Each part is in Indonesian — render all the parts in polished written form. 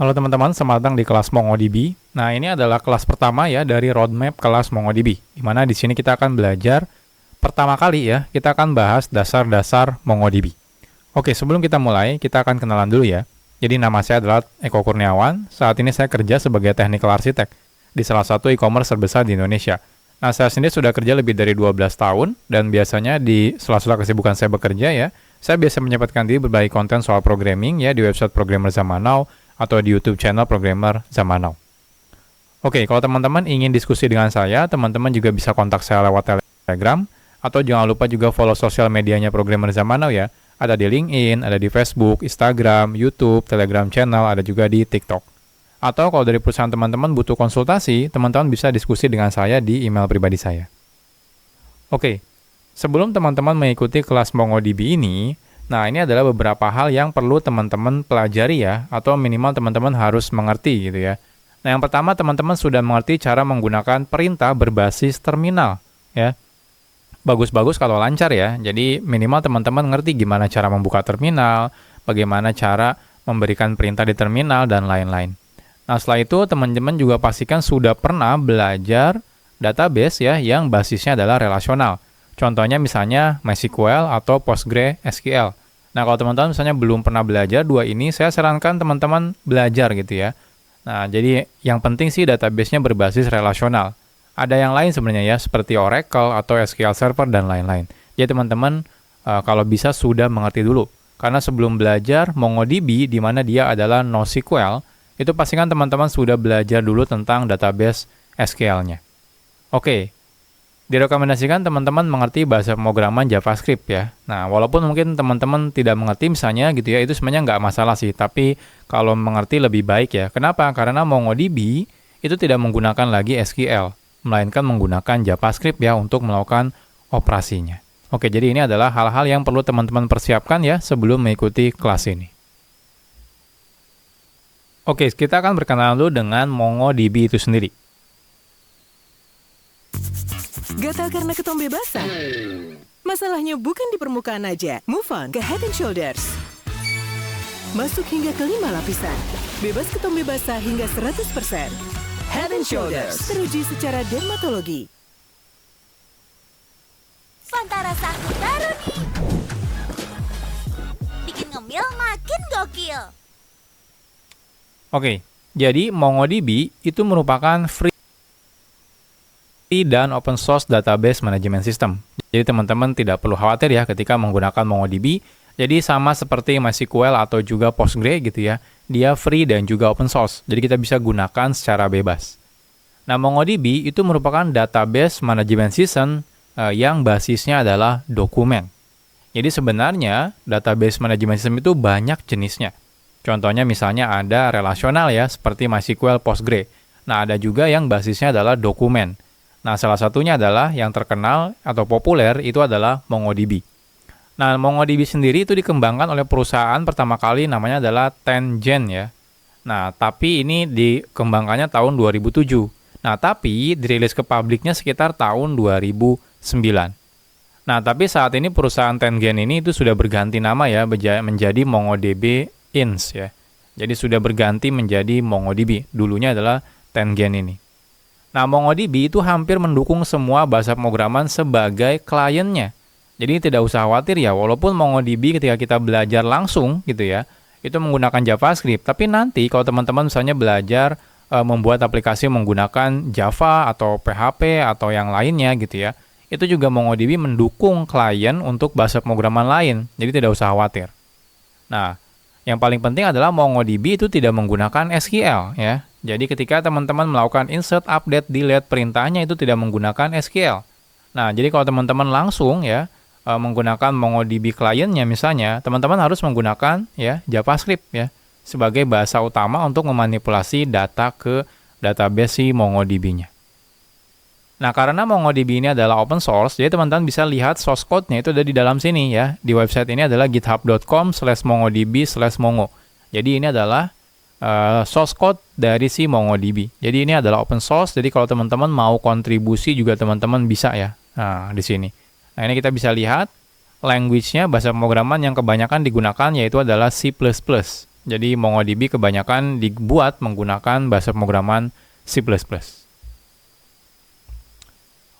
Halo teman-teman, selamat datang di kelas MongoDB. Nah, ini adalah kelas pertama ya dari roadmap kelas MongoDB. Di mana di sini kita akan belajar pertama kali ya, kita akan bahas dasar-dasar MongoDB. Oke, sebelum kita mulai, kita akan kenalan dulu ya. Jadi nama saya adalah Eko Kurniawan. Saat ini saya kerja sebagai technical architect di salah satu e-commerce terbesar di Indonesia. Nah, saya sendiri sudah kerja lebih dari 12 tahun dan biasanya di sela-sela kesibukan saya bekerja ya, saya biasa menyempatkan diri berbagi konten soal programming ya di website Programmer Zaman Now atau di YouTube channel Programmer Zaman Now. Oke, kalau teman-teman ingin diskusi dengan saya, teman-teman juga bisa kontak saya lewat Telegram, atau jangan lupa juga follow sosial medianya Programmer Zaman Now ya. Ada di LinkedIn, ada di Facebook, Instagram, YouTube, Telegram channel, ada juga di TikTok. Atau kalau dari perusahaan teman-teman butuh konsultasi, teman-teman bisa diskusi dengan saya di email pribadi saya. Oke, sebelum teman-teman mengikuti kelas MongoDB ini, nah, ini adalah beberapa hal yang perlu teman-teman pelajari ya, atau minimal teman-teman harus mengerti gitu ya. Nah, yang pertama teman-teman sudah mengerti cara menggunakan perintah berbasis terminal ya. Bagus-bagus kalau lancar ya. Jadi minimal teman-teman ngerti gimana cara membuka terminal, bagaimana cara memberikan perintah di terminal, dan lain-lain. Nah, setelah itu teman-teman juga pastikan sudah pernah belajar database ya, yang basisnya adalah relasional. Contohnya misalnya MySQL atau PostgreSQL. Nah, kalau teman-teman misalnya belum pernah belajar dua ini, saya sarankan teman-teman belajar gitu ya. Nah, jadi yang penting sih database-nya berbasis relasional. Ada yang lain sebenarnya ya, seperti Oracle atau SQL Server dan lain-lain. Jadi teman-teman kalau bisa sudah mengerti dulu. Karena sebelum belajar MongoDB, di mana dia adalah NoSQL, itu pastikan teman-teman sudah belajar dulu tentang database SQL-nya. Oke. Direkomendasikan teman-teman mengerti bahasa pemrograman JavaScript ya. Nah, walaupun mungkin teman-teman tidak mengerti misalnya gitu ya, itu sebenarnya nggak masalah sih. Tapi kalau mengerti lebih baik ya. Kenapa? Karena MongoDB itu tidak menggunakan lagi SQL, melainkan menggunakan JavaScript ya untuk melakukan operasinya. Oke, jadi ini adalah hal-hal yang perlu teman-teman persiapkan ya sebelum mengikuti kelas ini. Oke, kita akan berkenalan dulu dengan MongoDB itu sendiri. Gatal karena ketombe basah? Masalahnya bukan di permukaan aja. Move on ke Head & Shoulders. Masuk hingga ke 5 lapisan. Bebas ketombe basah hingga 100%. Head & Shoulders. Teruji secara dermatologi. Fanta rasa aku baru nih. Bikin ngemil makin gokil. Oke, jadi MongoDB itu merupakan free dan open source database management system. Jadi teman-teman tidak perlu khawatir ya ketika menggunakan MongoDB. Jadi sama seperti MySQL atau juga Postgre gitu ya. Dia free dan juga open source. Jadi kita bisa gunakan secara bebas. Nah, MongoDB itu merupakan database management system yang basisnya adalah dokumen. Jadi sebenarnya database management system itu banyak jenisnya. Contohnya misalnya ada relasional ya, seperti MySQL, Postgre. Nah, ada juga yang basisnya adalah dokumen. Nah, salah satunya adalah yang terkenal atau populer itu adalah MongoDB. Nah, MongoDB sendiri itu dikembangkan oleh perusahaan pertama kali namanya adalah Tengen ya. Nah, tapi ini dikembangkannya tahun 2007. Nah, tapi dirilis ke publiknya sekitar tahun 2009. Nah, tapi saat ini perusahaan Tengen ini itu sudah berganti nama ya, menjadi MongoDB Ins ya. Jadi sudah berganti menjadi MongoDB. Dulunya adalah Tengen ini. Nah, MongoDB itu hampir mendukung semua bahasa pemrograman sebagai kliennya. Jadi tidak usah khawatir ya, walaupun MongoDB ketika kita belajar langsung gitu ya, itu menggunakan JavaScript. Tapi nanti kalau teman-teman misalnya belajar membuat aplikasi menggunakan Java atau PHP atau yang lainnya gitu ya, itu juga MongoDB mendukung klien untuk bahasa pemrograman lain. Jadi tidak usah khawatir. Nah, yang paling penting adalah MongoDB itu tidak menggunakan SQL ya. Jadi ketika teman-teman melakukan insert, update, delete, perintahnya itu tidak menggunakan SQL. Nah, jadi kalau teman-teman langsung ya menggunakan MongoDB kliennya misalnya, teman-teman harus menggunakan ya JavaScript ya sebagai bahasa utama untuk memanipulasi data ke database si MongoDB-nya. Nah, karena MongoDB ini adalah open source, jadi teman-teman bisa lihat source code-nya itu ada di dalam sini ya. Di website ini adalah github.com/mongodb/mongo. Jadi ini adalah source code dari si MongoDB. Jadi ini adalah open source, jadi kalau teman-teman mau kontribusi juga teman-teman bisa ya. Nah, di sini. Nah, ini kita bisa lihat language-nya, bahasa pemrograman yang kebanyakan digunakan yaitu adalah C++. Jadi MongoDB kebanyakan dibuat menggunakan bahasa pemrograman C++.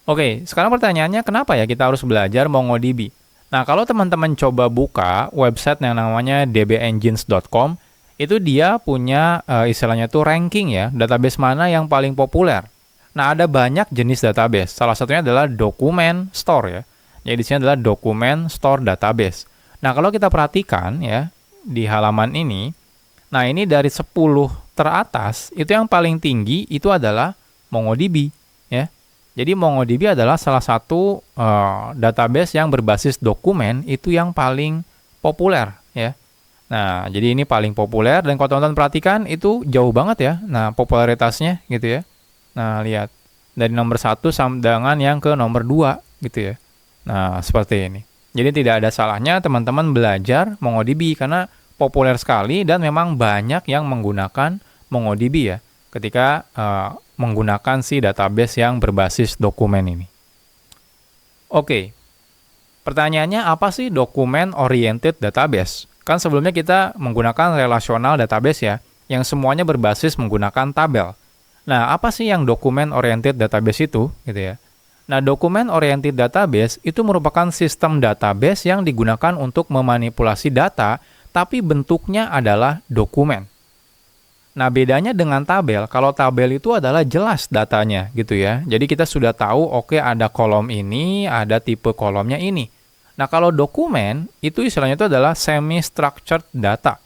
Oke, sekarang pertanyaannya kenapa ya kita harus belajar MongoDB? Nah, kalau teman-teman coba buka website yang namanya dbengines.com, itu dia punya istilahnya tuh ranking ya, database mana yang paling populer. Nah, ada banyak jenis database. Salah satunya adalah document store ya. Jadi di sini adalah document store database. Nah, kalau kita perhatikan ya di halaman ini, nah ini dari 10 teratas, itu yang paling tinggi itu adalah MongoDB ya. Jadi MongoDB adalah salah satu database yang berbasis dokumen itu yang paling populer ya. Nah, jadi ini paling populer dan kalau teman-teman perhatikan itu jauh banget ya. Nah, popularitasnya gitu ya. Nah, lihat dari nomor 1 dengan yang ke nomor 2 gitu ya. Nah, seperti ini. Jadi tidak ada salahnya teman-teman belajar MongoDB karena populer sekali dan memang banyak yang menggunakan MongoDB ya ketika menggunakan si database yang berbasis dokumen ini. Oke, pertanyaannya apa sih document oriented database? Kan sebelumnya kita menggunakan relational database ya, yang semuanya berbasis menggunakan tabel. Nah, apa sih yang document oriented database itu? Gitu ya. Nah, document oriented database itu merupakan sistem database yang digunakan untuk memanipulasi data, tapi bentuknya adalah dokumen. Nah, bedanya dengan tabel, kalau tabel itu adalah jelas datanya gitu ya. Jadi kita sudah tahu, oke ada kolom ini, ada tipe kolomnya ini. Nah, kalau dokumen, itu istilahnya itu adalah semi-structured data.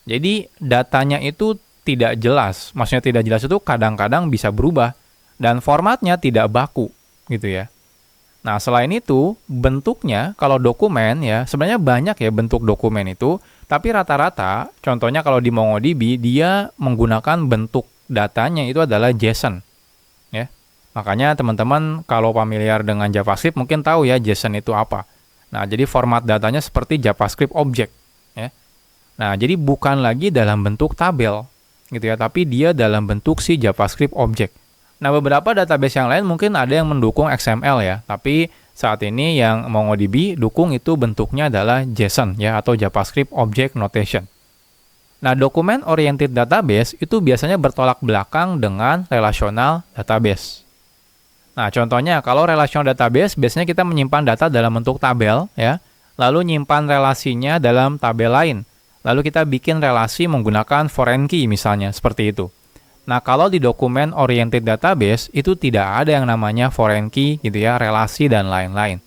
Jadi datanya itu tidak jelas. Maksudnya tidak jelas itu kadang-kadang bisa berubah. Dan formatnya tidak baku gitu ya. Nah, selain itu, bentuknya, kalau dokumen ya, sebenarnya banyak ya bentuk dokumen itu, tapi rata-rata, contohnya kalau di MongoDB, dia menggunakan bentuk datanya itu adalah JSON. Ya. Makanya teman-teman kalau familiar dengan JavaScript mungkin tahu ya JSON itu apa. Nah, jadi format datanya seperti JavaScript object. Ya. Nah, jadi bukan lagi dalam bentuk tabel, gitu ya, tapi dia dalam bentuk si JavaScript object. Nah, beberapa database yang lain mungkin ada yang mendukung XML ya, tapi saat ini yang MongoDB dukung itu bentuknya adalah JSON ya atau JavaScript Object Notation. Nah, document oriented database itu biasanya bertolak belakang dengan relational database. Nah, contohnya kalau relational database biasanya kita menyimpan data dalam bentuk tabel ya, lalu nyimpan relasinya dalam tabel lain. Lalu kita bikin relasi menggunakan foreign key misalnya, seperti itu. Nah, kalau di document oriented database, itu tidak ada yang namanya foreign key, gitu ya, relasi dan lain-lain.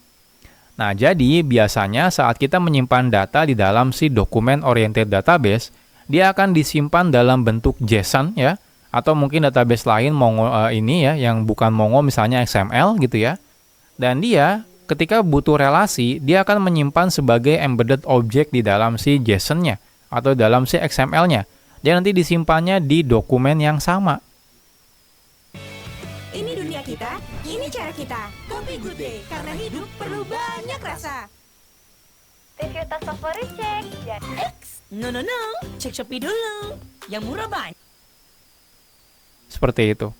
Nah, jadi biasanya saat kita menyimpan data di dalam si document oriented database, dia akan disimpan dalam bentuk JSON, ya, atau mungkin database lain Mongo ini ya, yang bukan Mongo misalnya XML, gitu ya. Dan dia, ketika butuh relasi, dia akan menyimpan sebagai embedded object di dalam si JSON-nya, atau dalam si XML-nya. Dia nanti disimpannya di dokumen yang sama. Ini dunia kita, ini cara kita. Kopi Good Day, karena hidup perlu banyak rasa. Take your tax favorit check. No, cek Shopee dulu. Yang murah banyak. Seperti itu.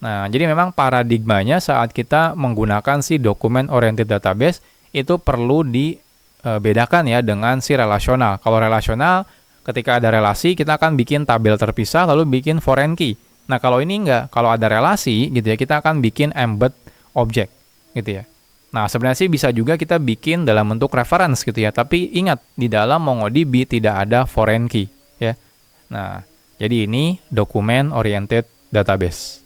Nah, jadi memang paradigmanya saat kita menggunakan si document oriented database, itu perlu dibedakan ya dengan si relasional. Kalau relasional, ketika ada relasi, kita akan bikin tabel terpisah, lalu bikin foreign key. Nah, kalau ini enggak. Kalau ada relasi, gitu ya, kita akan bikin embed object, gitu ya. Nah, sebenarnya sih bisa juga kita bikin dalam bentuk reference, gitu ya. Tapi ingat, di dalam MongoDB tidak ada foreign key, ya. Nah, jadi ini document oriented database.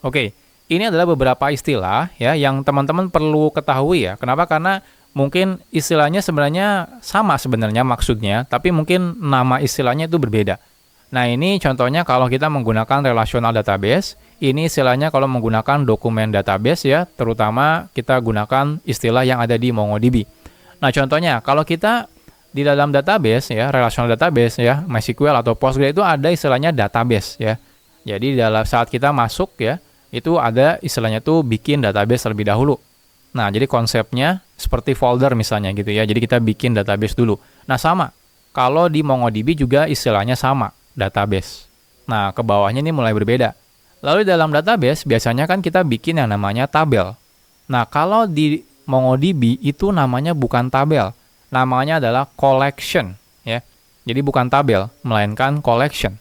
Oke, ini adalah beberapa istilah, ya, yang teman-teman perlu ketahui, ya. Kenapa? Karena mungkin istilahnya sebenarnya sama sebenarnya maksudnya, tapi mungkin nama istilahnya itu berbeda. Nah, ini contohnya kalau kita menggunakan relational database, ini istilahnya kalau menggunakan dokumen database ya, terutama kita gunakan istilah yang ada di MongoDB. Nah, contohnya kalau kita di dalam database ya, relational database ya, MySQL atau Postgre itu ada istilahnya database ya. Jadi dalam saat kita masuk ya, itu ada istilahnya tuh bikin database terlebih dahulu. Nah, jadi konsepnya seperti folder misalnya gitu ya. Jadi kita bikin database dulu. Nah, sama. Kalau di MongoDB juga istilahnya sama, database. Nah, ke bawahnya ini mulai berbeda. Lalu dalam database biasanya kan kita bikin yang namanya tabel. Nah, kalau di MongoDB itu namanya bukan tabel. Namanya adalah collection ya. Jadi bukan tabel, melainkan collection.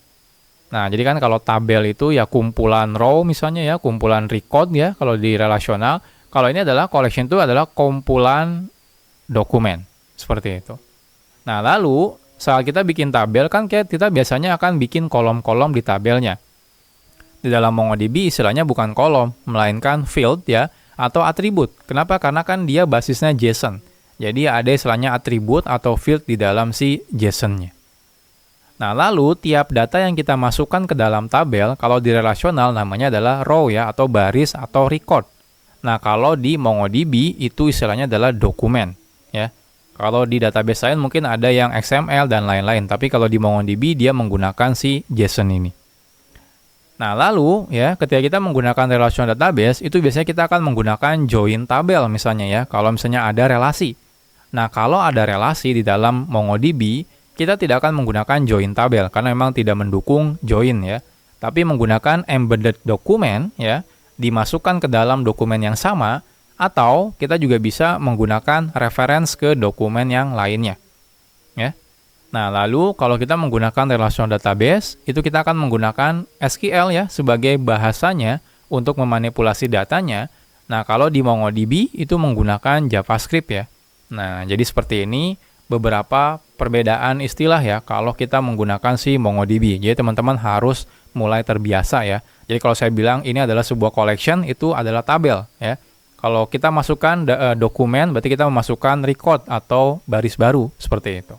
Nah, jadi kan kalau tabel itu ya kumpulan row misalnya ya, kumpulan record ya kalau di relasional. Kalau ini adalah collection itu adalah kumpulan dokumen. Seperti itu. Nah, lalu saat kita bikin tabel kan kita biasanya akan bikin kolom-kolom di tabelnya. Di dalam MongoDB istilahnya bukan kolom, melainkan field ya, atau atribut. Kenapa? Karena kan dia basisnya JSON. Jadi ada istilahnya atribut atau field di dalam si JSON-nya. Nah, lalu tiap data yang kita masukkan ke dalam tabel, kalau di relasional namanya adalah row ya, atau baris atau record. Nah, kalau di MongoDB itu istilahnya adalah dokumen ya. Kalau di database lain mungkin ada yang XML dan lain-lain, tapi kalau di MongoDB dia menggunakan si JSON ini. Nah, lalu ya, ketika kita menggunakan relational database, itu biasanya kita akan menggunakan join tabel misalnya ya, kalau misalnya ada relasi. Nah, kalau ada relasi di dalam MongoDB, kita tidak akan menggunakan join tabel, karena memang tidak mendukung join ya. Tapi menggunakan embedded dokumen ya, dimasukkan ke dalam dokumen yang sama, atau kita juga bisa menggunakan reference ke dokumen yang lainnya. Ya. Nah, lalu kalau kita menggunakan relational database, itu kita akan menggunakan SQL ya sebagai bahasanya untuk memanipulasi datanya. Nah, kalau di MongoDB itu menggunakan JavaScript ya. Nah, jadi seperti ini beberapa perbedaan istilah ya kalau kita menggunakan si MongoDB. Jadi teman-teman harus mulai terbiasa ya. Jadi kalau saya bilang ini adalah sebuah collection, itu adalah tabel ya. Kalau kita masukkan dokumen, berarti kita memasukkan record atau baris baru, seperti itu.